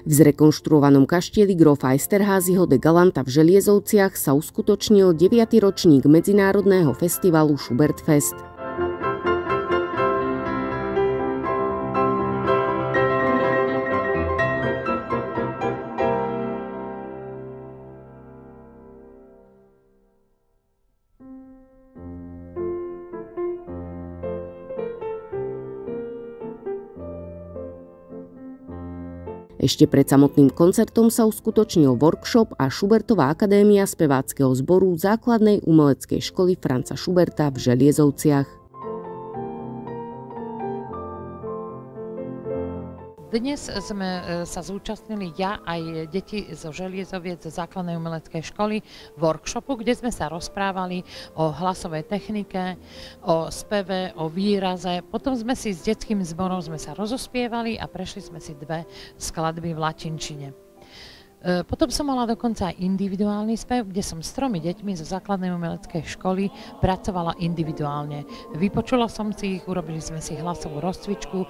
V zrekonštruovanom kaštieli grófa Esterházyho de Galanta v Želiezovciach sa uskutočnil 9. ročník medzinárodného festivalu Schubertfest. Ešte pred samotným koncertom sa uskutočnil workshop a Schubertová akadémia speváckeho zboru základnej umeleckej školy Franza Schuberta v Želiezovciach. Dnes sme sa zúčastnili ja aj deti zo Želiezoviec z základnej umeleckej školy workshopu, kde sme sa rozprávali o hlasovej technike, o speve, o výraze. Potom sme si s detským zborom sa rozospievali a prešli sme si 2 skladby v latinčine. Potom som mala dokonca aj individuálny spev, kde som s 3 deťmi zo základnej umeleckej školy pracovala individuálne. Vypočula som si ich, urobili sme si hlasovú rozcvičku,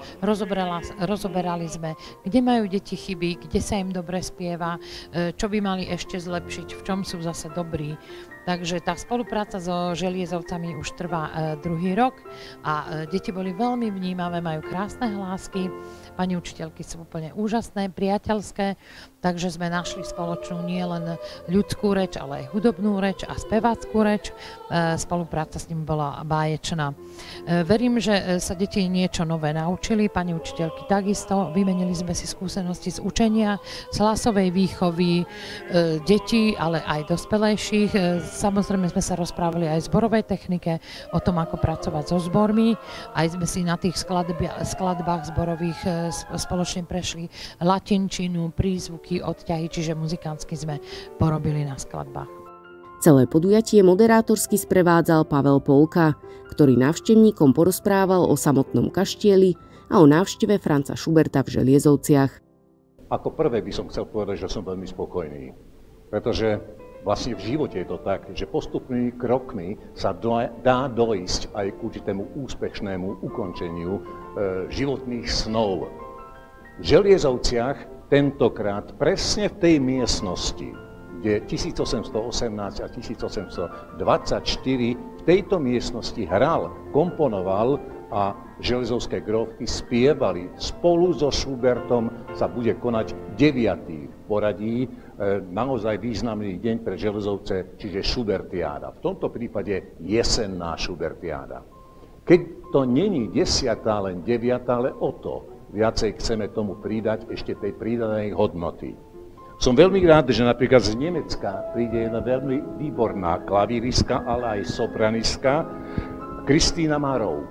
rozoberali sme, kde majú deti chyby, kde sa im dobre spieva, čo by mali ešte zlepšiť, v čom sú zase dobrí. Takže tá spolupráca so Želiezovcami už trvá 2. rok a deti boli veľmi vnímavé, majú krásne hlásky, pani učiteľky sú úplne úžasné, priateľské, takže sme našli spoločnú nielen ľudskú reč, ale aj hudobnú reč a speváckú reč. Spolupráca s nimi bola báječná. Verím, že sa deti niečo nové naučili, pani učiteľky takisto, vymenili sme si skúsenosti z učenia, z hlasovej výchovy detí, ale aj dospelejších. Samozrejme sme sa rozprávali aj o zborovej technike, o tom, ako pracovať so zbormi. Aj sme si na tých skladbách zborových spoločne prešli latinčinu, prízvuky, odťahy, čiže muzikánsky sme porobili na skladbách. Celé podujatie moderátorsky sprevádzal Pavel Polka, ktorý návštevníkom porozprával o samotnom kaštieli a o návšteve Franza Schuberta v Želiezovciach. Ako prvé by som chcel povedať, že som veľmi spokojný, pretože vlastne v živote je to tak, že postupnými krokmi sa dá dojsť aj k určitému úspešnému ukončeniu životných snov. V Želiezovciach tentokrát presne v tej miestnosti, kde 1818 a 1824 v tejto miestnosti hral, komponoval a železovské grófky spievali. Spolu so Schubertom sa bude konať 9. v poradí, naozaj významný deň pre Železovce, čiže Schubertiáda. V tomto prípade jesenná Schubertiáda. Keď to není 10., len 9., ale o to viacej chceme tomu pridať ešte tej pridanej hodnoty. Som veľmi rád, že napríklad z Nemecka príde jedna veľmi výborná klavíristka, ale aj sopranistka, Kristína Marov.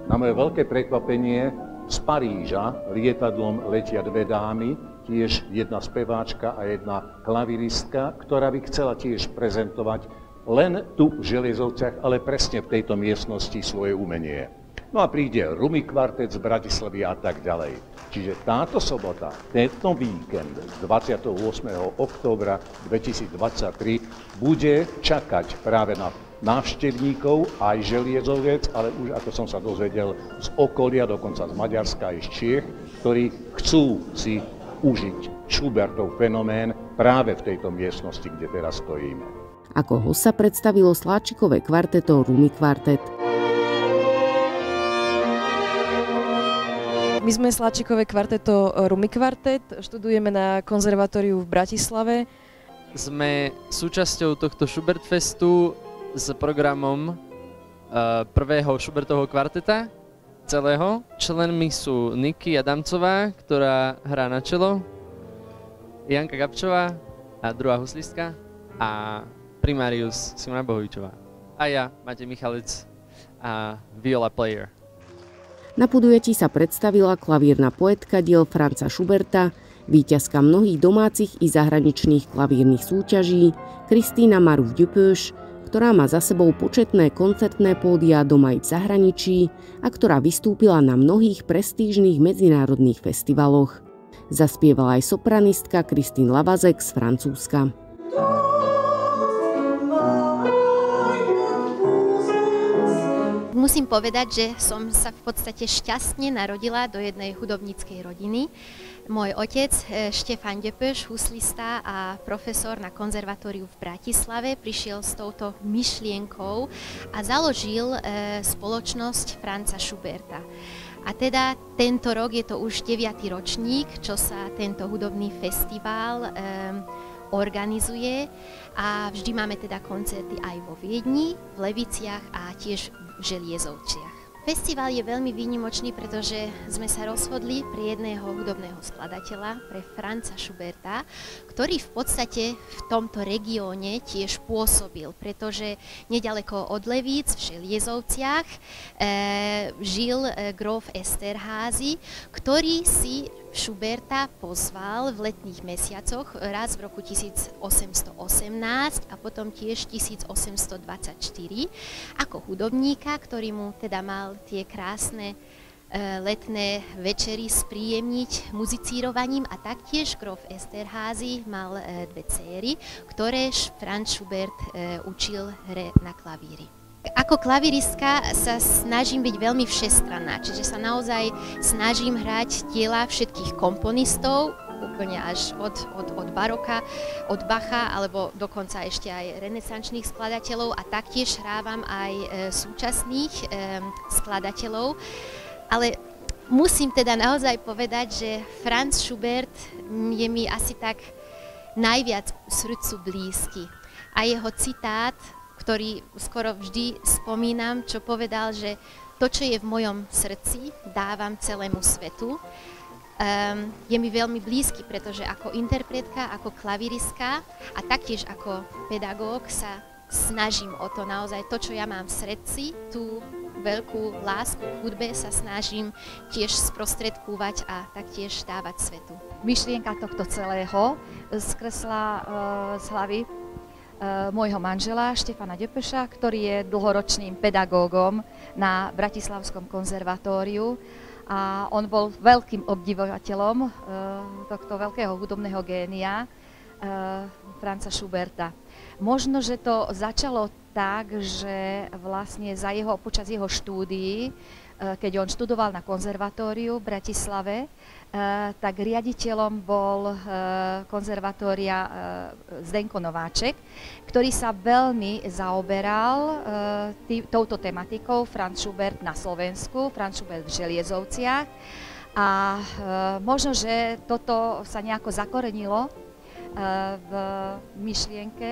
Na moje veľké prekvapenie z Paríža lietadlom letia 2 dámy, tiež jedna speváčka a jedna klavíristka, ktorá by chcela tiež prezentovať len tu v Želiezovciach, ale presne v tejto miestnosti svoje umenie. No a príde Rumi kvartet z Bratislavy a tak ďalej. Čiže táto sobota, tento víkend z 28. októbra 2023 bude čakať práve na návštevníkov aj Želiezoviec, ale už ako som sa dozvedel z okolia, dokonca z Maďarska aj z Čiech, ktorí chcú si užiť Schubertov fenomén práve v tejto miestnosti, kde teraz stojíme. Ako host sa predstavilo sláčikové kvarteto Rumi kvartet. My sme sláčikové kvarteto Rumi kvartet, študujeme na konzervatóriu v Bratislave. Sme súčasťou tohto Schubertfestu s programom prvého Schubertovho kvarteta celého. Členmi sú Niky Adamcová, ktorá hrá na čelo, Janka Gabčová a druhá huslistka a primárius Simona Bohovičová. A ja, Matej Michalec a viola player. Na podujatí sa predstavila klavírna poetka diel Franza Schuberta, víťazka mnohých domácich i zahraničných klavírnych súťaží Kristína Maruf-Dupöš, ktorá má za sebou početné koncertné pódia doma i v zahraničí a ktorá vystúpila na mnohých prestížnych medzinárodných festivaloch. Zaspievala aj sopranistka Christine Lavazek z Francúzska. Musím povedať, že som sa v podstate šťastne narodila do jednej hudobníckej rodiny. Môj otec, Štefan Ďepöš, huslista a profesor na konzervatóriu v Bratislave, prišiel s touto myšlienkou a založil spoločnosť Franza Schuberta. A teda tento rok je to už 9. ročník, čo sa tento hudobný festival organizuje a vždy máme teda koncerty aj vo Viedni, v Leviciach a tiež v Želiezovciach. Festival je veľmi výnimočný, pretože sme sa rozhodli pre jedného hudobného skladateľa, pre Franza Schuberta, ktorý v podstate v tomto regióne tiež pôsobil, pretože nedaleko od Levíc v Želiezovciach žil gróf Esterházy, ktorý si Schuberta pozval v letných mesiacoch raz v roku 1818 a potom tiež 1824 ako hudobníka, ktorý mu teda mal tie krásne letné večery spríjemniť muzicírovaním a taktiež gróf Esterházy mal dve céry, ktoré Franz Schubert učil hre na klavíri. Ako klavíristka sa snažím byť veľmi všestranná, čiže sa naozaj snažím hrať diela všetkých komponistov, úplne až od baroka, od Bacha, alebo dokonca ešte aj renesančných skladateľov a taktiež hrávam aj súčasných skladateľov. Ale musím teda naozaj povedať, že Franz Schubert je mi asi tak najviac srdcu blízky. A jeho citát, ktorý skoro vždy spomínam, čo povedal, že to, čo je v mojom srdci, dávam celému svetu. Je mi veľmi blízky, pretože ako interpretka, ako klavíristka a taktiež ako pedagóg sa snažím o to naozaj, to, čo ja mám v srdci, tú veľkú lásku v hudbe sa snažím tiež sprostredkúvať a taktiež dávať svetu. Myšlienka tohto celého skresla z hlavy môjho manžela Štefana Ďepöša, ktorý je dlhoročným pedagógom na Bratislavskom konzervatóriu a on bol veľkým obdivovateľom tohto veľkého hudobného génia Franza Schuberta. Možno, že to začalo tak, že vlastne počas jeho štúdií, keď on študoval na konzervatóriu v Bratislave, tak riaditeľom bol konzervatória Zdenko Nováček, ktorý sa veľmi zaoberal touto tematikou Franz Schubert na Slovensku, Franz Schubert v Želiezovciach. A možno, že toto sa nejako zakorenilo v myšlienke,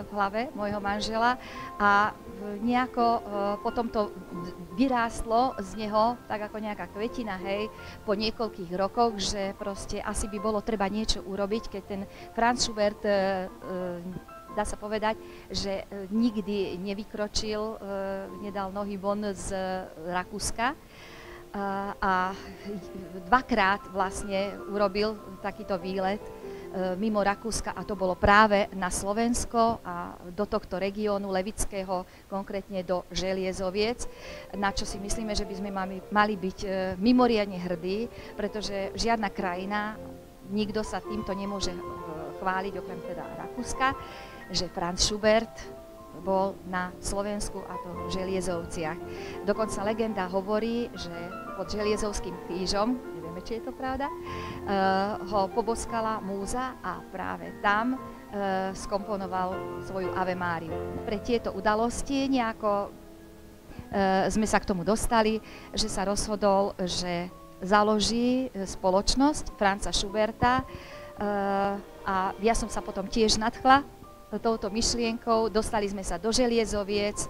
v hlave môjho manžela a nejako potom to vyrástlo z neho, tak ako nejaká kvetina, hej, po niekoľkých rokoch, že proste asi by bolo treba niečo urobiť, keď ten Franz Schubert, dá sa povedať, že nikdy nevykročil, nedal nohy von z Rakúska a dvakrát vlastne urobil takýto výlet mimo Rakúska a to bolo práve na Slovensko a do tohto regiónu Levického, konkrétne do Želiezoviec, na čo si myslíme, že by sme mali byť mimoriadne hrdí, pretože žiadna krajina, nikto sa týmto nemôže chváliť, okrem teda Rakúska, že Franz Schubert bol na Slovensku a to v Želiezovciach. Dokonca legenda hovorí, že pod Želiezovským krížom, nevieme, či je to pravda, ho poboskala múza a práve tam skomponoval svoju Ave Máriu. Pre tieto udalosti nejako sme sa k tomu dostali, že sa rozhodol, že založí spoločnosť Franza Schuberta a ja som sa potom tiež nadchla touto myšlienkou, dostali sme sa do Želiezoviec,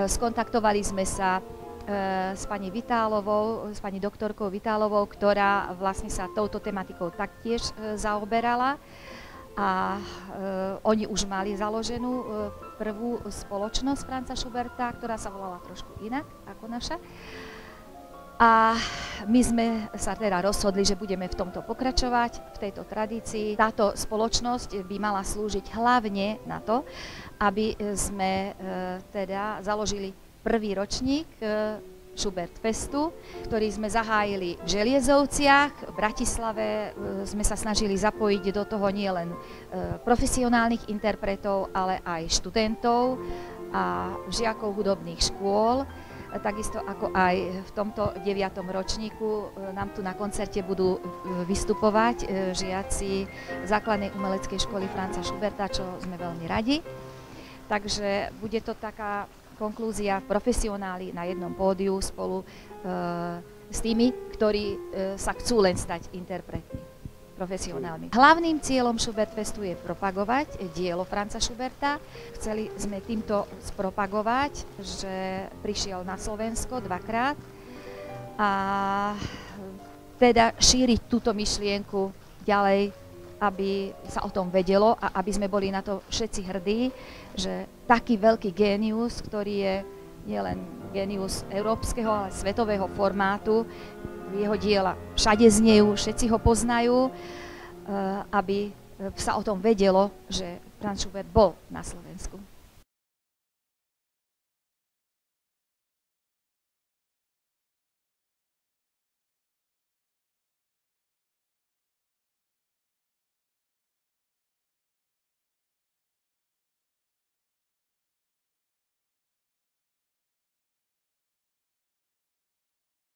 skontaktovali sme sa s pani Vitálovou, s pani doktorkou Vitálovou, ktorá vlastne sa touto tematikou taktiež zaoberala a oni už mali založenú prvú spoločnosť Franza Schuberta, ktorá sa volala trošku inak ako naša. A my sme sa teda rozhodli, že budeme v tomto pokračovať, v tejto tradícii. Táto spoločnosť by mala slúžiť hlavne na to, aby sme teda založili prvý ročník Schubert Festu, ktorý sme zahájili v Želiezovciach. V Bratislave sme sa snažili zapojiť do toho nielen profesionálnych interpretov, ale aj študentov a žiakov hudobných škôl. takisto ako aj v tomto 9. ročníku nám tu na koncerte budú vystupovať žiaci základnej umeleckej školy Franza Schuberta, čo sme veľmi radi. Takže bude to taká konklúzia profesionáli na jednom pódiu spolu s tými, ktorí sa chcú len stať interpretmi, profesionálmi. Hlavným cieľom Schubertfestu je propagovať dielo Franza Schuberta. Chceli sme týmto spropagovať, že prišiel na Slovensko 2-krát a teda šíriť túto myšlienku ďalej, aby sa o tom vedelo a aby sme boli na to všetci hrdí, že taký veľký génius, ktorý je nielen génius európskeho, ale svetového formátu, jeho diela všade znejú, všetci ho poznajú, aby sa o tom vedelo, že Franz Schubert bol na Slovensku.